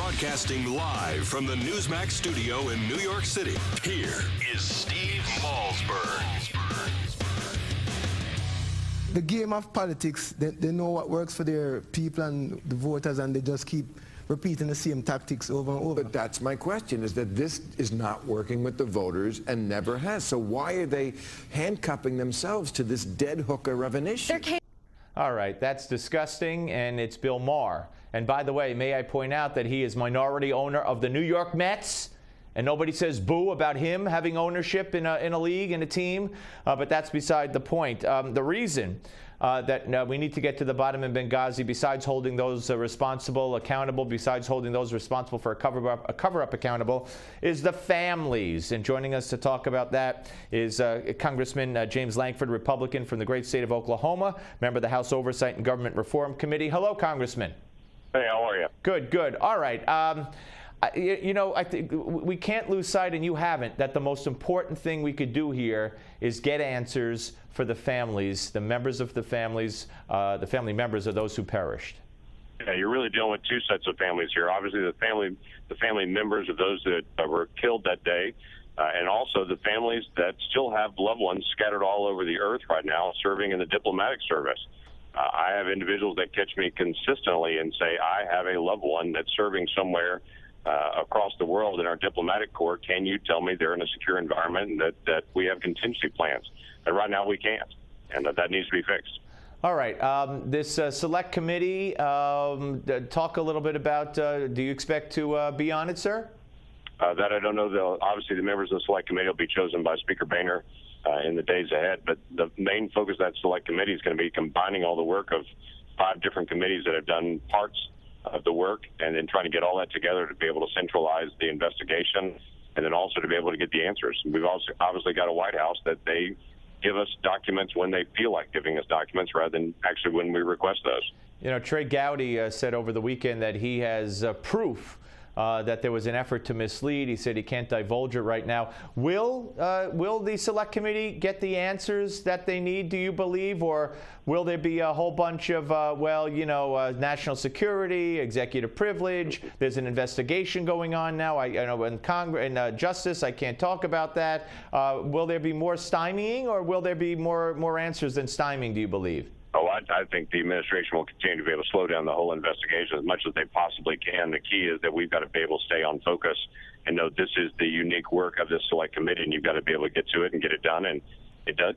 Broadcasting live from the Newsmax studio in New York City, here is Steve Malzberg. The game of politics, they know what works for their people and the voters, and they just keep repeating the same tactics over and over. But that's my question, is that this is not working with the voters and never has. So why are they handcuffing themselves to this dead hooker of an issue? All right, that's disgusting, and it's Bill Maher. And by the way, may I point out that he is minority owner of the New York Mets, and nobody says boo about him having ownership in a league, in a team, but that's beside the point. The reason that we need to get to the bottom in Benghazi, besides holding those responsible accountable, besides holding those responsible for a cover-up accountable, is the families. And joining us to talk about that is Congressman James Lankford, Republican from the great state of Oklahoma, member of the House Oversight and Government Reform Committee. Hello, Congressman. Hey, how are you? Good, good. All right. You know, I think we can't lose sight, and you haven't, that the most important thing we could do here is get answers for the families, the members of the families, the family members of those who perished. Yeah, you're really dealing with two sets of families here. Obviously, the family members of those that were killed that day, and also the families that still have loved ones scattered all over the earth right now serving in the diplomatic service. I have individuals that catch me consistently and say, I have a loved one that's serving somewhere across the world in our diplomatic corps. Can you tell me they're in a secure environment and that we have contingency plans? And right now we can't, and that needs to be fixed. All right. This select committee, talk a little bit about, do you expect to be on it, sir? That I don't know. Obviously, the members of the select committee will be chosen by Speaker Boehner in the days ahead. But the main focus of that select committee is going to be combining all the work of 5 different committees that have done parts of the work, and then trying to get all that together to be able to centralize the investigation, and then also to be able to get the answers. We've also obviously got a White House that they give us documents when they feel like giving us documents rather than actually when we request those. You know, Trey Gowdy said over the weekend that he has proof that there was an effort to mislead. He said he can't divulge it right now. Will the select committee get the answers that they need, do you believe, or will there be a whole bunch of, national security, executive privilege? There's an investigation going on now. I know in Congress and Justice, I can't talk about that. Will there be more stymieing, or will there be more answers than stymieing, do you believe? Oh, I think the administration will continue to be able to slow down the whole investigation as much as they possibly can. The key is that we've got to be able to stay on focus and know this is the unique work of this select committee, and you've got to be able to get to it and get it done. And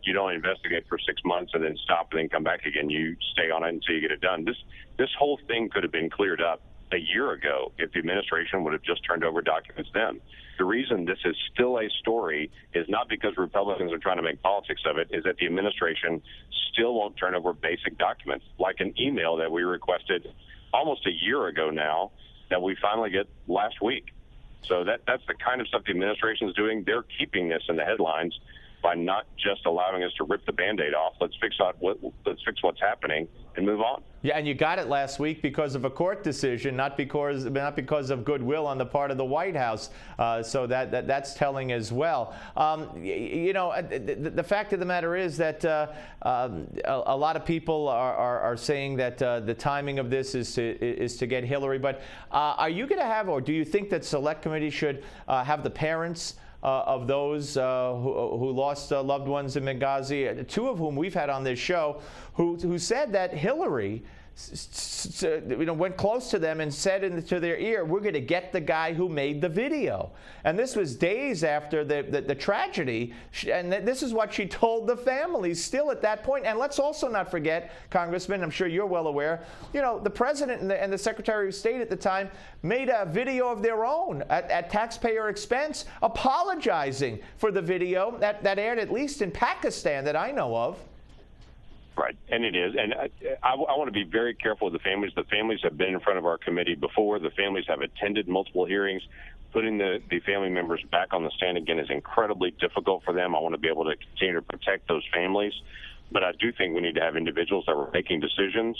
you don't investigate for 6 months and then stop and then come back again. You stay on it until you get it done. This whole thing could have been cleared up a year ago if the administration would have just turned over documents then. The reason this is still a story is not because Republicans are trying to make politics of it, is that the administration still won't turn over basic documents, like an email that we requested almost a year ago now that we finally get last week. So that's the kind of stuff the administration is doing. They're keeping this in the headlines by not just allowing us to rip the Band-Aid off. Let's fix what's happening and move on. Yeah, and you got it last week because of a court decision, not because of goodwill on the part of the White House. So that's telling as well. The fact of the matter is that a lot of people are saying that the timing of this is to get Hillary. But are you going to have, or do you think that Select Committee should have the parents of those who lost loved ones in Benghazi, 2 of whom we've had on this show, who said that Hillary went close to them and said into their ear, we're going to get the guy who made the video. And this was days after the tragedy, and this is what she told the families still at that point. And let's also not forget, Congressman, I'm sure you're well aware, the president and the Secretary of State at the time made a video of their own at taxpayer expense, apologizing for the video that aired at least in Pakistan that I know of. Right, and it is. And I want to be very careful with the families. The families have been in front of our committee before. The families have attended multiple hearings. Putting the family members back on the stand again is incredibly difficult for them. I want to be able to continue to protect those families. But I do think we need to have individuals that were making decisions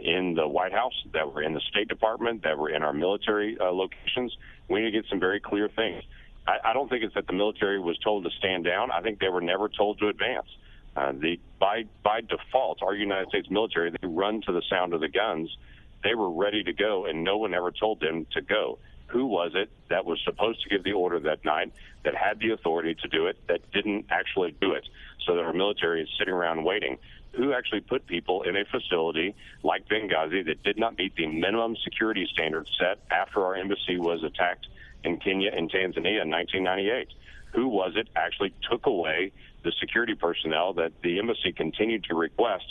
in the White House, that were in the State Department, that were in our military locations. We need to get some very clear things. I don't think it's that the military was told to stand down. I think they were never told to advance. By default, our United States military, they run to the sound of the guns, They were ready to go, and no one ever told them to go. Who was it that was supposed to give the order that night, that had the authority to do it, that didn't actually do it, so that our military is sitting around waiting? Who actually put people in a facility like Benghazi that did not meet the minimum security standards set after our embassy was attacked in Kenya and Tanzania in 1998? Who was it actually took away the security personnel that the embassy continued to request,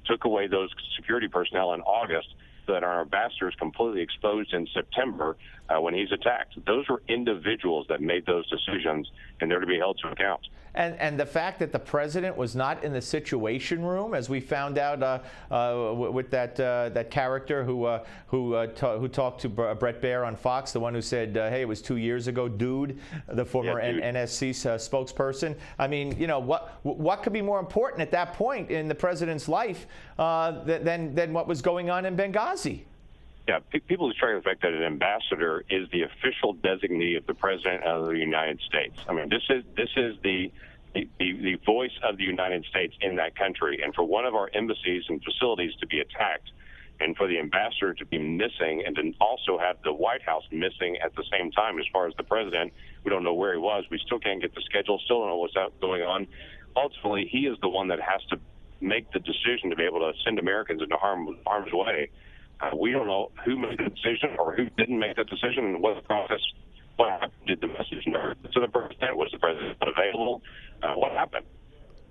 took away those security personnel in August, so that our ambassador is completely exposed in September when he's attacked? Those were individuals that made those decisions, and they're to be held to account. And the fact that the president was not in the Situation Room, as we found out with that character who talked to Brett Baer on Fox, the one who said, "Hey, it was 2 years ago, dude," the former NSC spokesperson. I mean, you know, what could be more important at that point in the president's life than what was going on in Benghazi? Yeah, people lose track of the fact that an ambassador is the official designee of the President of the United States. I mean, this is the voice of the United States in that country. And for one of our embassies and facilities to be attacked, and for the ambassador to be missing, and to also have the White House missing at the same time, as far as the president, we don't know where he was. We still can't get the schedule, still don't know what's going on. Ultimately, he is the one that has to make the decision to be able to send Americans into harm's way. We don't know who made the decision or who didn't make the decision, and what the process, what happened, did the message know to the president? Was the president available? What happened?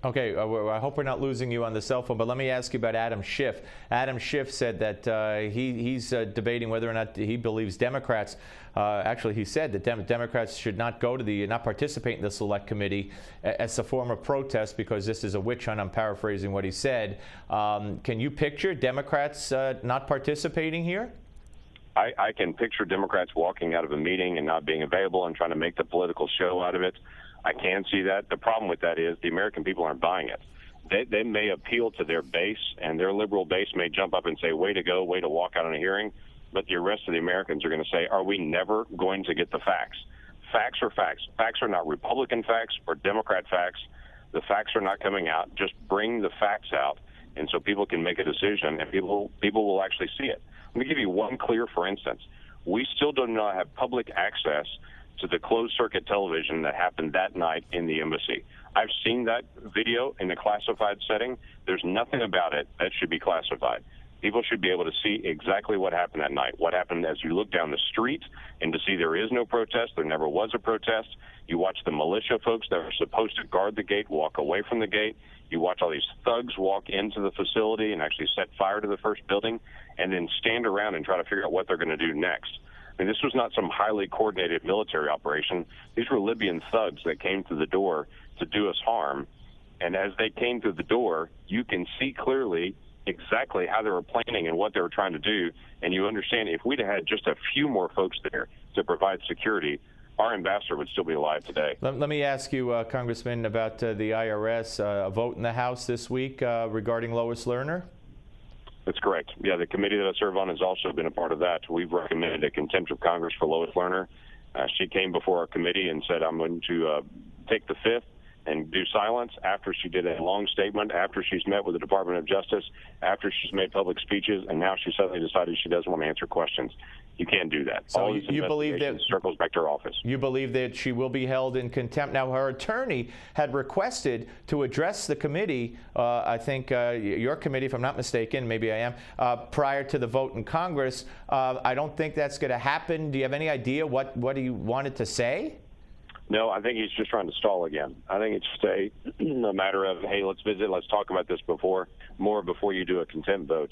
Okay, I hope we're not losing you on the cell phone, but let me ask you about Adam Schiff. Adam Schiff said that he's debating whether or not he believes Democrats, actually he said that Democrats should not go to not participate in the Select Committee as a form of protest because this is a witch hunt. I'm paraphrasing what he said. Can you picture Democrats not participating here? I can picture Democrats walking out of a meeting and not being available and trying to make the political show out of it. I can see that. The problem with that is the American people aren't buying it. They may appeal to their base, and their liberal base may jump up and say, way to go, way to walk out on a hearing, but the rest of the Americans are going to say, are we never going to get the facts? Facts are facts. Facts are not Republican facts or Democrat facts. The facts are not coming out. Just bring the facts out, and so people can make a decision, and people will actually see it. Let me give you one clear, for instance. We still do not have public access to the closed-circuit television that happened that night in the embassy. I've seen that video in a classified setting. There's nothing about it that should be classified. People should be able to see exactly what happened that night, what happened as you look down the street, and to see there is no protest, there never was a protest. You watch the militia folks that are supposed to guard the gate walk away from the gate. You watch all these thugs walk into the facility and actually set fire to the first building, and then stand around and try to figure out what they're going to do next. I mean, this was not some highly coordinated military operation. These were Libyan thugs that came through the door to do us harm. And as they came through the door, you can see clearly exactly how they were planning and what they were trying to do. And you understand if we'd had just a few more folks there to provide security, our ambassador would still be alive today. Let me ask you, Congressman, about the IRS. A vote in the House this week regarding Lois Lerner? That's correct. Yeah, the committee that I serve on has also been a part of that. We've recommended a contempt of Congress for Lois Lerner. She came before our committee and said, I'm going to take the fifth and do silence after she did a long statement, after she's met with the Department of Justice, after she's made public speeches, and now she suddenly decided she doesn't want to answer questions. You can't do that. So all these you believe that circles back to her office. You believe that she will be held in contempt. Now, her attorney had requested to address the committee, I think your committee, if I'm not mistaken, maybe I am, prior to the vote in Congress. I don't think that's going to happen. Do you have any idea what he wanted to say? No, I think he's just trying to stall again. I think it's just a matter of, hey, let's visit, let's talk about this before you do a contempt vote.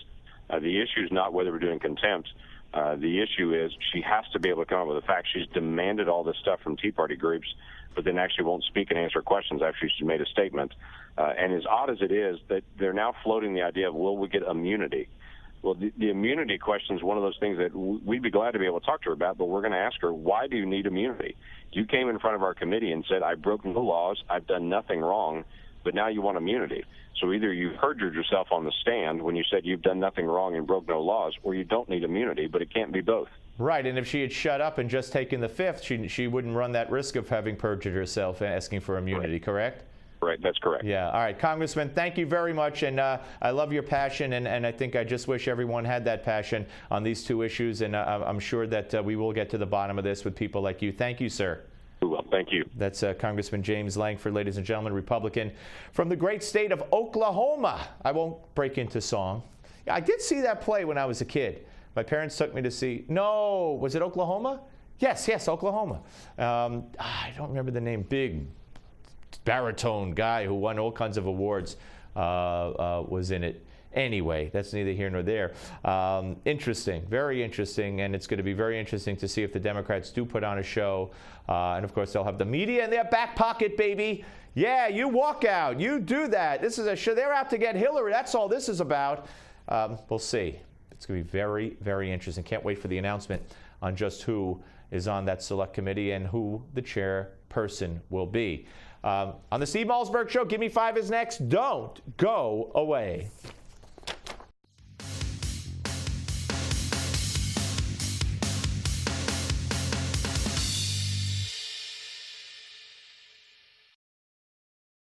The issue is not whether we're doing contempt. The issue is she has to be able to come up with the facts. She's demanded all this stuff from Tea Party groups, but then actually won't speak and answer questions after she's made a statement. And as odd as it is, that they're now floating the idea of, will we get immunity? Well, the immunity question is one of those things that we'd be glad to be able to talk to her about, but we're going to ask her, why do you need immunity? You came in front of our committee and said, I broke no laws, I've done nothing wrong, but now you want immunity. So either you perjured yourself on the stand when you said you've done nothing wrong and broke no laws, or you don't need immunity, but it can't be both. Right, and if she had shut up and just taken the fifth, she wouldn't run that risk of having perjured herself and asking for immunity, right. Correct? Right, that's correct. Yeah. All right, Congressman, thank you very much, and I love your passion, and I think I just wish everyone had that passion on these two issues, and I'm sure that we will get to the bottom of this with people like you. Thank you, sir. Well, thank you. That's Congressman James Lankford, ladies and gentlemen, Republican from the great state of Oklahoma. I won't break into song. I did see that play when I was a kid. My parents took me to see, no, was it Oklahoma? Yes, Oklahoma. I don't remember the name. Big baritone guy who won all kinds of awards was in it. Anyway, that's neither here nor there. Interesting, very interesting, and it's going to be very interesting to see if the Democrats do put on a show. And of course, they'll have the media in their back pocket, baby. Yeah, you walk out, you do that. This is a show. They're out to get Hillary. That's all this is about. We'll see. It's going to be very, very interesting. Can't wait for the announcement on just who is on that select committee and who the chairperson will be. On the Steve Malzberg Show, Give Me 5 is next. Don't go away.